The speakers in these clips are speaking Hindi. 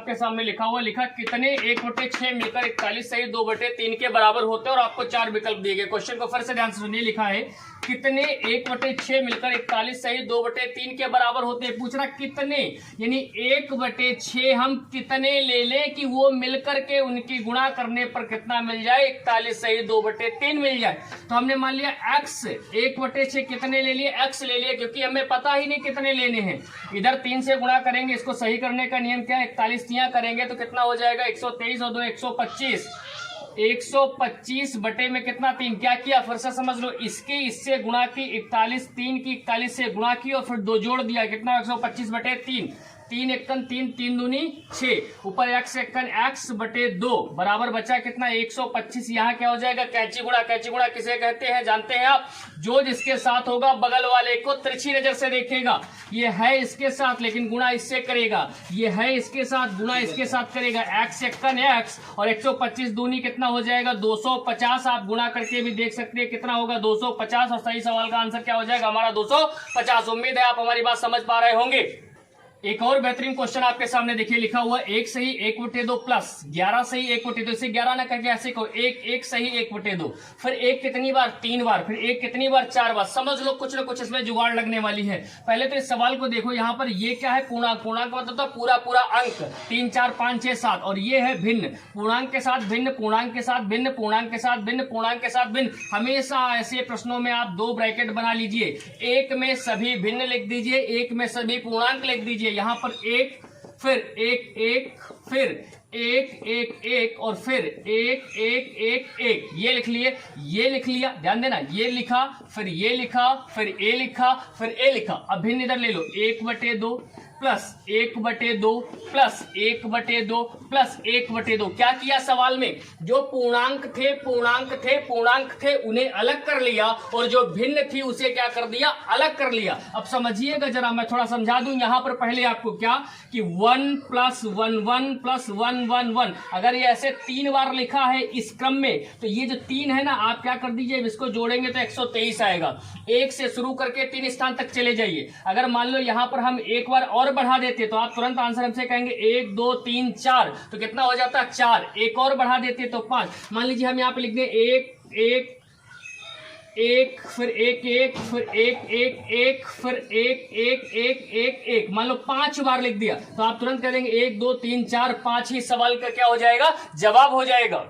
आपके सामने लिखा हुआ, लिखा कितने 1/6 मिलकर 41 सही 2/3 के बराबर होते हैं, और आपको 4 विकल्प दिए गए। क्वेश्चन को फिर से ध्यान से सुनिए, लिखा है कितने 1/6 मिलकर 41 सही 2/3 के बराबर होते हैं। पूछ रहा कितने, यानी 1/6 हम कितने ले लें कि वो मिलकर के उनकी गुणा करने पर कितना मिल जाए, 41 सही 2/3 मिल जाए। तो हमने मान लिया x 1/6 कितने ले लिए, x ले लिए, क्योंकि हमें पता ही नहीं कितने लेने हैं। इधर 3 से गुणा करेंगे, इसको सही करने का नियम क्या है, 41 तियां करेंगे तो कितना हो जाएगा 123 और 2 125। 125 बटे में कितना 3, क्या किया फिर से समझ लो, इससे गुणा की 41, 3 की 41 से गुणा की और फिर 2 जोड़ दिया, कितना 125 बटे 3, 3 एकन 3, 3 दूनी 6, ऊपर x एकन x बटे 2 बराबर बचा कितना 125। यहाँ क्या हो जाएगा, कैंची गुणा। कैंची गुणा किसे कहते हैं जानते हैं आप, जो जिसके साथ होगा बगल वाले को तिरछी नजर से देखेगा। ये है इसके साथ लेकिन गुणा इससे करेगा, ये है इसके साथ गुणा इसके साथ करेगा, x एकन x और 125 दूनी कितना हो जाएगा 250। आप गुणा करके भी देख सकते हैं कितना होगा 250, और सही सवाल का आंसर क्या हो जाएगा हमारा 250। उम्मीद है आप हमारी बात समझ पा रहे होंगे। एक और बेहतरीन क्वेश्चन आपके सामने देखिए, लिखा हुआ 1 सही 1/2 प्लस 11 सही 1/2। इसे 11 ना करके ऐसे कहो 1 सही 1/2, फिर 1 कितनी बार 3 बार, फिर 1 कितनी बार 4 बार। समझ लो कुछ ना कुछ इसमें जुगाड़ लगने वाली है। पहले तो इस सवाल को देखो, यहाँ पर ये क्या है, पूर्णांक। पूर्णांक मतलब पूरा पूरा अंक 3 4 5 6 7, और ये है भिन्न। पूर्णांक के साथ भिन्न, पूर्णांक के साथ भिन्न, पूर्णांक के साथ भिन्न, पूर्णांक के साथ भिन्न। हमेशा ऐसे प्रश्नों में आप 2 ब्रैकेट बना लीजिए, एक में सभी भिन्न लिख दीजिए, एक में सभी पूर्णांक लिख दीजिए। यहाँ पर 1 फिर 1 1 फिर 1 1 1 और फिर 1 1 1 1, ये लिख लिए, ये लिख लिया, ध्यान देना, ये लिखा, फिर ये लिखा, फिर ए लिखा, फिर ए लिखा। अब भिन्न इधर ले लो, 1/2 प्लस 1/2 प्लस 1/2 प्लस 1/2। क्या किया सवाल में, जो पूर्णांक थे पूर्णांक थे पूर्णांक थे उन्हें अलग कर लिया, और जो भिन्न थी उसे क्या कर दिया, अलग कर लिया। अब समझिएगा जरा, मैं थोड़ा समझा दूं। यहां पर पहले आपको क्या कि 1 + 1 1 + 1 1 1, अगर ये ऐसे 3 बार लिखा है इस क्रम में, तो ये जो 3 है ना, आप क्या कर दीजिए, इसको जोड़ेंगे तो 123 आएगा। 1 से शुरू करके 3 स्थान तक चले जाइए। अगर मान लो यहां पर हम एक बार और बढ़ा देते तो आप तुरंत आंसर हमसे कहेंगे 1 2 3 4, तो कितना हो जाता है 4। एक और बढ़ा देते तो 5। मान लीजिए हम यहाँ पे लिख दें 1 1 1 फिर 1 1 फिर 1 1 1 फिर 1 1 1 1 1, मान लो 5 बार लिख दिया, तो आप तुरंत कह देंगे 1 2 3 4 5 ही सवाल का क्या हो जाएगा, जवाब हो जाएगा।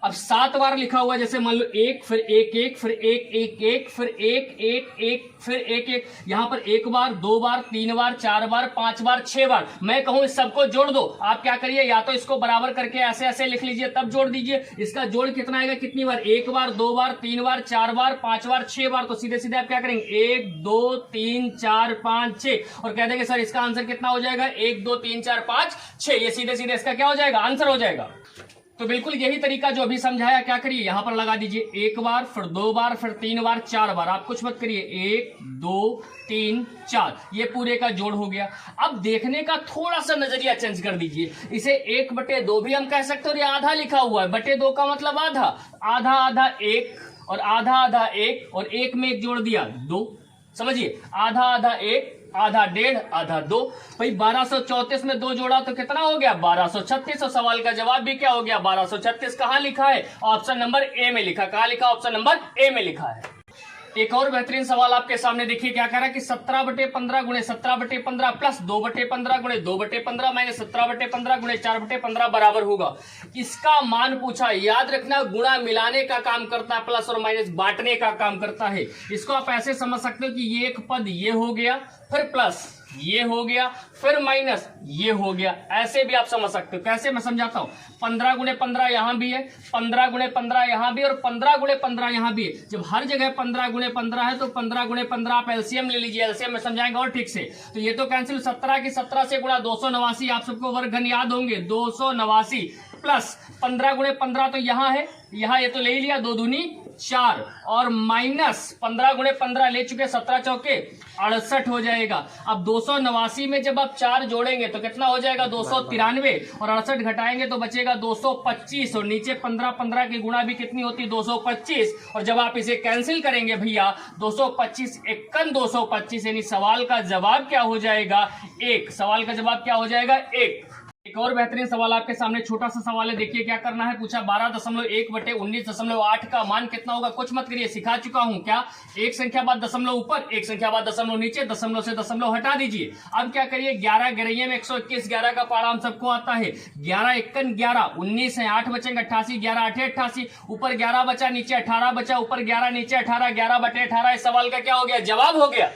अब 7 बार लिखा हुआ, जैसे मान लो 1 फिर 1 1 फिर 1 1 1 फिर 1 1 1 फिर 1 1, यहाँ पर 1 बार 2 बार 3 बार 4 बार 5 बार 6 बार। मैं कहूं इस सबको जोड़ दो, आप क्या करिए, या तो इसको बराबर करके ऐसे ऐसे लिख लीजिए तब जोड़ दीजिए। इसका जोड़ कितना आएगा, कितनी बार, 1 बार 2 बार 3 बार 4 बार 5 बार 6 बार। तो सीधे सीधे आप क्या करेंगे 1 2 3 4 5 6, और कह देंगे सर इसका आंसर कितना हो जाएगा 1 2 3 4 5 6। ये सीधे सीधे इसका क्या हो जाएगा, आंसर हो जाएगा। तो बिल्कुल यही तरीका जो अभी समझाया, क्या करिए यहां पर लगा दीजिए, 1 बार फिर 2 बार फिर 3 बार 4 बार। आप कुछ मत करिए, 1 2 3 4, ये पूरे का जोड़ हो गया। अब देखने का थोड़ा सा नजरिया चेंज कर दीजिए, इसे 1/2 भी हम कह सकते हैं, और ये आधा लिखा हुआ है, बटे 2 का मतलब आधा, आधा आधा 1 और आधा आधा 1, और 1 में 1 जोड़ दिया 2। समझिए, आधा आधा 1 आधा 1.5 आधा 2। भाई 1234 में 2 जोड़ा तो कितना हो गया 1236, और सवाल का जवाब भी क्या हो गया 1236। कहां लिखा है, ऑप्शन नंबर ए में लिखा। कहां लिखा, ऑप्शन नंबर ए में लिखा है। एक और बेहतरीन सवाल आपके सामने देखिए, क्या कह रहा है कि 17/15 गुणे 17/15 प्लस 2/15 गुणे 2/15 माइनस 17/15 गुणे 4/15 बराबर होगा। इसका मान पूछा। याद रखना, गुणा मिलाने का काम करता है, प्लस और माइनस बांटने का काम करता है। इसको आप ऐसे समझ सकते हो कि ये एक पद ये हो गया, फिर प्लस ये हो गया, फिर माइनस ये हो गया, ऐसे भी आप समझ सकते हो। कैसे, मैं समझाता हूं। 15 गुणे 15 यहां भी है, 15 गुणे 15 यहां भी, और 15 गुणे 15 यहां भी है। जब हर जगह 15 गुणे 15 है तो 15 गुणे 15 आप एलसीएम ले लीजिए, एलसीएम में समझाएंगे और ठीक से। तो ये तो कैंसिल, 17 की 17 से गुणा 289, आप सबको वर्गघन याद होंगे 289, प्लस 15 गुणे 15 तो यहां है, यहां ये तो ले ही लिया, 2 दूनी 4, और माइनस 15 गुणे 15 ले चुके, 17 चौके 68 हो जाएगा। अब 289 में जब आप 4 जोड़ेंगे तो कितना हो जाएगा 293, और 68 घटाएंगे तो बचेगा 225, और नीचे 15 15 की गुणा भी कितनी होती 225, और जब आप इसे कैंसिल करेंगे भैया 225 51 225, यानी सवाल का जवाब क्या हो जाएगा 1। सवाल का जवाब क्या हो जाएगा 1। एक और बेहतरीन सवाल आपके सामने, छोटा सा सवाल है, देखिए क्या करना है। पूछा 12.1/19.8 का मान कितना होगा। कुछ मत करिए, सिखा चुका हूं क्या। एक संख्या बाद दशमलव ऊपर, एक संख्या बाद दशमलव नीचे, दशमलव से दशमलव हटा दीजिए। अब क्या करिए, 11 गिरैये में 121, 11 का पारा हम सबको आता है। 11 एकन 11, 19 है, 8 बचेंगे 88, 11 8 88, ऊपर 11 बचा, नीचे 18 बचा, ऊपर 11 नीचे 18, 11/18। इस सवाल का क्या हो गया, जवाब हो गया।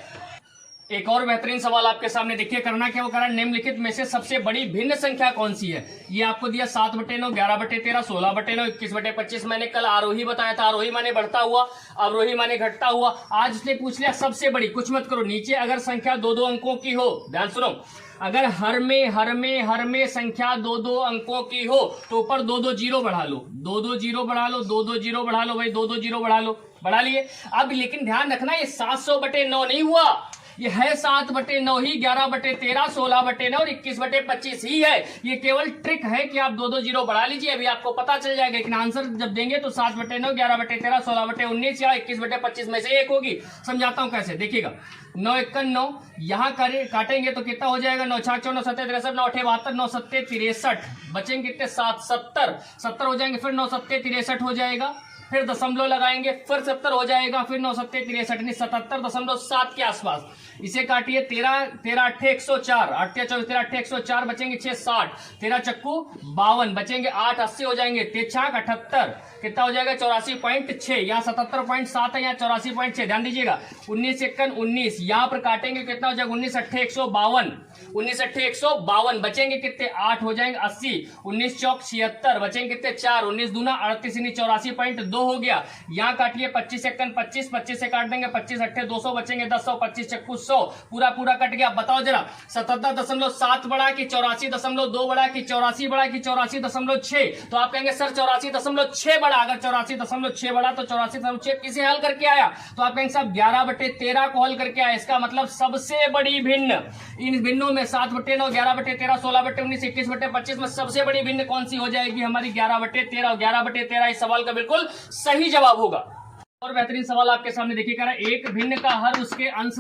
एक और बेहतरीन सवाल आपके सामने, देखिए करना क्या होगा, निम्नलिखित में से सबसे बड़ी भिन्न संख्या कौन सी है। ये आपको दिया 7/9, 11/13, 16/9, 21/25। मैंने कल आरोही बताया था, आरोही माने बढ़ता हुआ, अवरोही माने घटता हुआ। आज इसने पूछ लिया सबसे बड़ी। कुछ मत करो, नीचे अगर संख्या 2-2 अंकों की हो, ध्यान सुनो, अगर हर में संख्या 2-2 अंकों की हो तो ऊपर 2-2 जीरो बढ़ा लो, 2-2 जीरो बढ़ा लो, 2-2 जीरो बढ़ा लो भाई, 2-2 जीरो बढ़ा लो, बढ़ा लिए। अब लेकिन ध्यान रखना, ये 700/9 नहीं हुआ, ये है 7/9 ही, 11/13, 16/9 और 21/25 ही है। ये केवल ट्रिक है कि आप 2-2 जीरो बढ़ा लीजिए, अभी आपको पता चल जाएगा। लेकिन आंसर जब देंगे तो 7/9, 11/13, 16/19 या 21/25 में से एक होगी। समझाता हूं कैसे, देखिएगा। 9 एकन 9, यहाँ काटेंगे तो कितना हो जाएगा, 9 6 9 7 63, 9 8 72, 9 7 63, बचेंगे कितने, 7 70 हो जाएंगे, फिर 9 7 63 हो जाएगा, फिर दशमलव लगाएंगे, फिर 70 हो जाएगा, फिर 9 7 63, 77.7 के आसपास। इसे काटिए, 13 13 8 104, 8 24 13 8 104, बचेंगे 6 60, 13 चक्कू 52, बचेंगे 8 80 हो जाएंगे, 3 छाक 78, कितना हो जाएगा 84.6, यहाँ 77.7 है, यहाँ 84.6, ध्यान दीजिएगा। 19 एकन 19, यहाँ पर काटेंगे कितना हो जाएगा, 19 8 152, 19 8 152, बचेंगे कितने 8 हो जाएंगे 80, 19 चौक 76, बचेंगे कितने 4, 19 दूना 38, 84.2 हो गया। यहाँ काटिए 25 एकन 25, 25 से काट देंगे, 25 8 200, बचेंगे 10, 25 चक्कू 100, पूरा कट गया। बताओ जरा, 77.7 बढ़ा कि 84.2 बढ़ा कि 84 बढ़ा कि 84.6, तो आप कहेंगे सर 84.6 बढ़ा। अगर 84.6 बढ़ा तो 84.6 किसे हल करके आया, तो आप कहेंगे साहब 11/13 को हल करके आया। इसका मतलब सबसे बड़ी भिन्न इन भिन्नों में 7/9, 11/13, 16/19, 21/25 में सबसे बड़ी भिन्न कौन सी हो जाएगी, हमारी 11/13, और 11/13 इस सवाल का बिल्कुल सही जवाब होगा। और बेहतरीन सवाल आपके सामने, देखिए कह रहा है, एक भिन्न का हर उसके अंश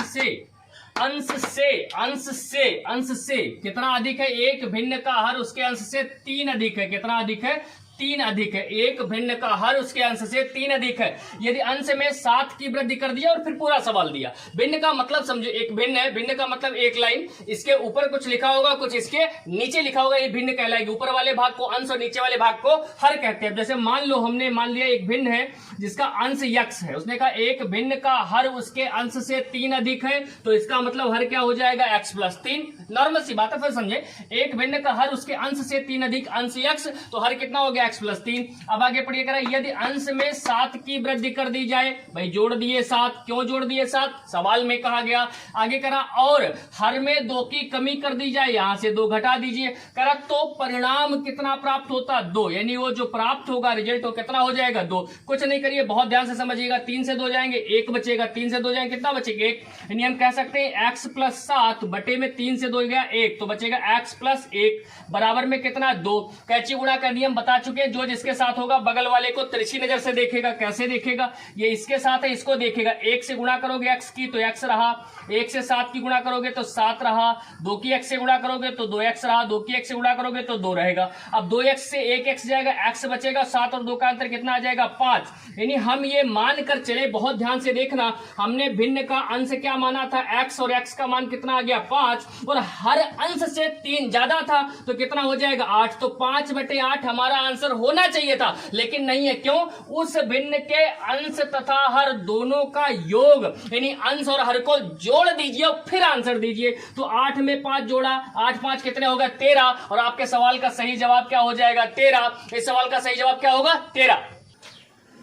से कितना अधिक है। एक भिन्न का हर उसके अंश से 3 अधिक है। कितना अधिक है, 3 अधिक है। एक भिन्न का हर उसके अंश से 3 अधिक है। यदि अंश में 7 की वृद्धि कर दिया और फिर पूरा सवाल दिया। भिन्न का मतलब समझो, एक भिन्न है, भिन्न का मतलब एक लाइन, इसके ऊपर कुछ लिखा होगा, कुछ इसके नीचे लिखा होगा, ये भिन्न कहलाएगी। ऊपर वाले भाग को अंश और नीचे वाले भाग को हर कहते हैं। जैसे मान लो हमने मान लिया एक भिन्न है जिसका अंश यक्स है, उसने कहा एक भिन्न का हर उसके अंश से 3 अधिक है, तो इसका मतलब हर क्या हो जाएगा, x + 3। नॉर्मल सी बात है, फिर समझे, एक भिन्न का हर उसके अंश से 3 अधिक, अंश यक्स, तो हर कितना हो गया, x + 3। अब आगे पढ़िए, करा यदि अंश में 7 की वृद्धि कर दी जाए, भाई जोड़ दिए 7, क्यों जोड़ दिए 7, सवाल में कहा गया। आगे करा और हर में 2 की कमी कर दी जाए, यहां से 2 घटा दीजिए, करा तो परिणाम कितना प्राप्त होता, 2, यानी वो जो प्राप्त होगा रिजल्ट वो कितना हो जाएगा, 2। कुछ नहीं करिए, बहुत ध्यान से समझिएगा, 3 से 2 जाएंगे 1 बचेगा, 3 से 2 जाएंगे कितना बचेगा, 1। यानी हम कह सकते हैं x + 7 बटे में 3 से 2 गया 1, तो बचेगा x + 1 बराबर में कितना, 2। कैची गुणा का नियम बता चुके हैं, जो जिसके साथ होगा बगल वाले को तिरछी नजर से देखेगा। कैसे देखेगा, ये इसके साथ है, इसको देखेगा। 1 से गुणा करोगे x की तो x रहा, 1 से 7 की गुणा करोगे तो 7 रहा, 2 की x से गुणा करोगे तो 2x रहा, 2 की x से गुणा करोगे तो 2 रहेगा। अब 2x से 1x जाएगा, x बचेगा, 7 और 2 का अंतर कितना आ जाएगा, 5। यानी हम ये मान कर चले, बहुत ध्यान से देखना, हमने भिन्न का अंश क्या माना था, x, और x का मान कितना आ गया, 5, और हर अंश से 3 ज्यादा था तो कितना हो जाएगा, 8। तो 5/8 हमारा आंसर होना चाहिए था, लेकिन नहीं है। क्यों, उस भिन्न के अंश तथा हर दोनों का योग, यानी अंश और हर को जोड़ दीजिए और फिर आंसर दीजिए। तो 8 में 5 जोड़ा, 8 5 कितने होगा, 13, और आपके सवाल का सही जवाब क्या हो जाएगा, 13। इस सवाल का सही जवाब क्या होगा, 13।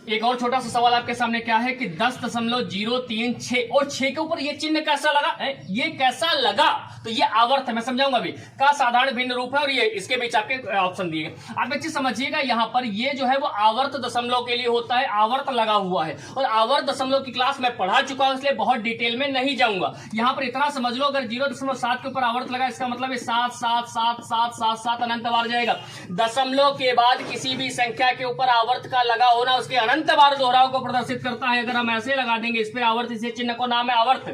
एक और छोटा सा सवाल आपके सामने क्या है कि 10.036 और 6 के ऊपर ये चिन्ह कैसा लगा है, ये कैसा लगा, तो ये आवर्त है, मैं समझाऊंगा अभी, का साधारण भिन्न रूप है, और ये इसके बीच आपके ऑप्शन दिए गए। आप अच्छी समझिएगा, यहाँ पर ये जो है वो आवर्त दशमलव के लिए होता है, आवर्त लगा हुआ है, और आवर्त दशमलव की क्लास मैं पढ़ा चुका हूं, इसलिए बहुत डिटेल में नहीं जाऊंगा। यहाँ पर इतना समझ लो, अगर 0.7 के ऊपर आवर्त लगा, इसका मतलब 7 7 7 7 7 7 अनंत बार जाएगा। दशमलव के बाद किसी भी संख्या के ऊपर आवर्त का लगा होना उसके अनंत बार दोहराव को प्रदर्शित करता है। अगर हम ऐसे लगा देंगे इस पे आवर्त, इसे चिन्ह को नाम है आवर्त,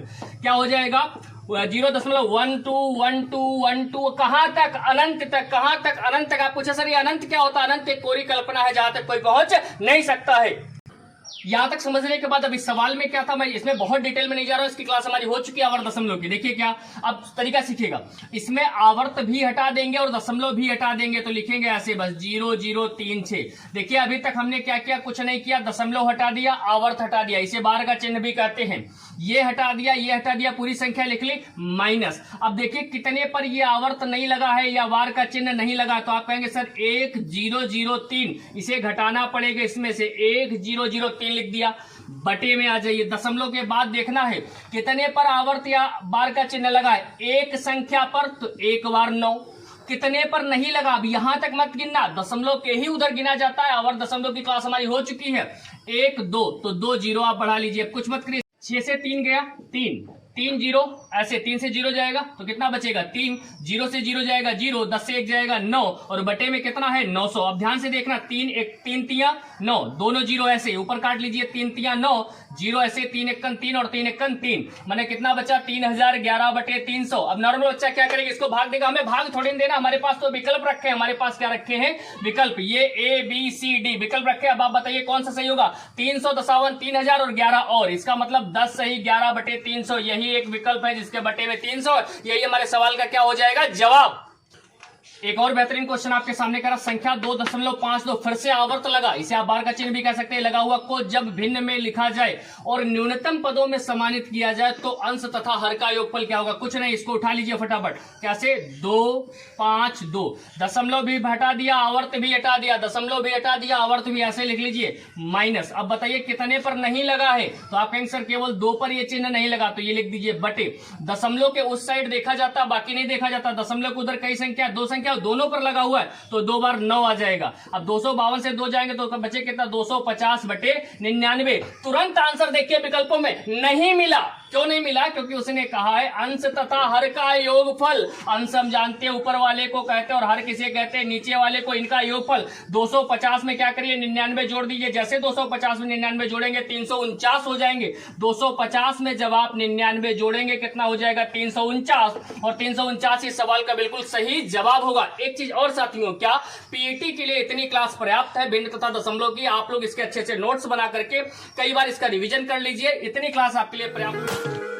क्या हो जाएगा, 0.1212 कहां तक? अनंत तक। कहां तक? अनंत तक। आप पूछे सर ये अनंत क्या होता है? अनंत एक कोरी कल्पना है जहां तक कोई पहुंच नहीं सकता है। यहां तक समझने के बाद अब इस सवाल में क्या था, मैं इसमें बहुत डिटेल में नहीं जा रहा हूं, इसकी क्लास हमारी हो चुकी है आवर्त दशमलव की। देखिए क्या अब तरीका सीखिएगा, इसमें आवर्त भी हटा देंगे और दशमलव भी हटा देंगे, तो लिखेंगे ऐसे बस 0036। देखिए अभी तक हमने क्या किया, कुछ नहीं किया, दशमलव हटा दिया, आवर्त हटा दिया, इसे बार का चिन्ह भी कहते हैं, ये हटा दिया, ये हटा दिया, पूरी संख्या लिख ली माइनस। अब देखिए कितने पर ये आवर्त नहीं लगा है या बार का चिन्ह नहीं लगा, तो आप कहेंगे सर 1003, इसे घटाना पड़ेगा इसमें से, 1003 लिख दिया, बटे में आ जाइए। दशमलव के बाद देखना है कितने पर आवर्त या बार का चिन्ह लगा है, एक संख्या पर, तो एक बार 9। कितने पर नहीं लगा, अब यहां तक मत गिनना, दशमलव के ही उधर गिना जाता है। आवर्त दशमलव की क्लास हमारी हो चुकी है। 1 2 तो 2 जीरो आप बढ़ा लीजिए, कुछ मत करिए। 6 से 3 गया 3 0, ऐसे 3 से 0 जाएगा तो कितना बचेगा 3, 0 से 0 जाएगा 0, 10 से 1 जाएगा 9, और बटे में कितना है 900। अब ध्यान से देखना, 3 तिया 9, दोनों जीरो ऐसे ऊपर काट लीजिए, 3 तिया 9, 0 ऐसे 3 एकन 3 और 3 एकन 3, मैंने कितना बचा 3011 बटे 300। अब नॉर्मल बच्चा क्या करेगा, इसको भाग देगा, हमें भाग थोड़ी देना, हमारे पास तो विकल्प रखे हैं, हमारे पास क्या रखे हैं विकल्प, ये ABCD विकल्प रखे। अब आप बताइए कौन सा सही होगा, 357 3000 और 11 और, इसका मतलब 10 सही, 11 बटे 300, यही एक विकल्प है जिसके बटे में 300, यही हमारे सवाल का क्या हो जाएगा जवाब। एक और बेहतरीन क्वेश्चन आपके सामने करा, संख्या 2.52 फिर से आवर्त लगा, इसे आप बार का चिन्ह भी कह सकते हैं, लगा हुआ को जब भिन्न में लिखा जाए और न्यूनतम पदों में सम्मानित किया जाए तो अंश तथा हर का योगफल क्या होगा, कुछ नहीं, इसको उठा लीजिए फटाफट, कैसे 2 5 2, दशमलव भी हटा दिया, आवर्त भी हटा दिया, दशमलव भी हटा दिया, आवर्त भी, ऐसे लिख लीजिए माइनस। अब बताइए कितने पर नहीं लगा है, तो आप कहेंगे सर केवल 2 पर ये चिन्ह नहीं लगा, तो ये लिख दीजिए बटे, दशमलव के उस साइड देखा जाता बाकी नहीं देखा जाता, दशमलव के उधर कई संख्या, 2 संख्या दोनों पर लगा हुआ है, तो 2 बार 9 आ जाएगा। अब 252 से 2 जाएंगे तो बचे कितना 250 बटे 99। तुरंत आंसर देखिए विकल्पों में नहीं मिला, क्यों नहीं मिला, क्योंकि उसने कहा है अंश तथा हर का योगफल। अंश हम जानते हैं ऊपर वाले को कहते हैं और हर किसे कहते हैं नीचे वाले को, इनका योगफल। 250 में क्या करिए 99 जोड़ दीजिए, जैसे 250 में 99 जोड़ेंगे 349 हो जाएंगे। 250 में जब आप 99 जोड़ेंगे कितना हो जाएगा 349, और 349 इस सवाल का बिल्कुल सही जवाब होगा। एक चीज और साथियों, क्या पीईटी के लिए इतनी क्लास पर्याप्त है भिन्न तथा दशमलव की? आप लोग इसके अच्छे अच्छे नोट्स बना करके कई बार इसका रिवीजन कर लीजिए, इतनी क्लास आपके लिए पर्याप्त।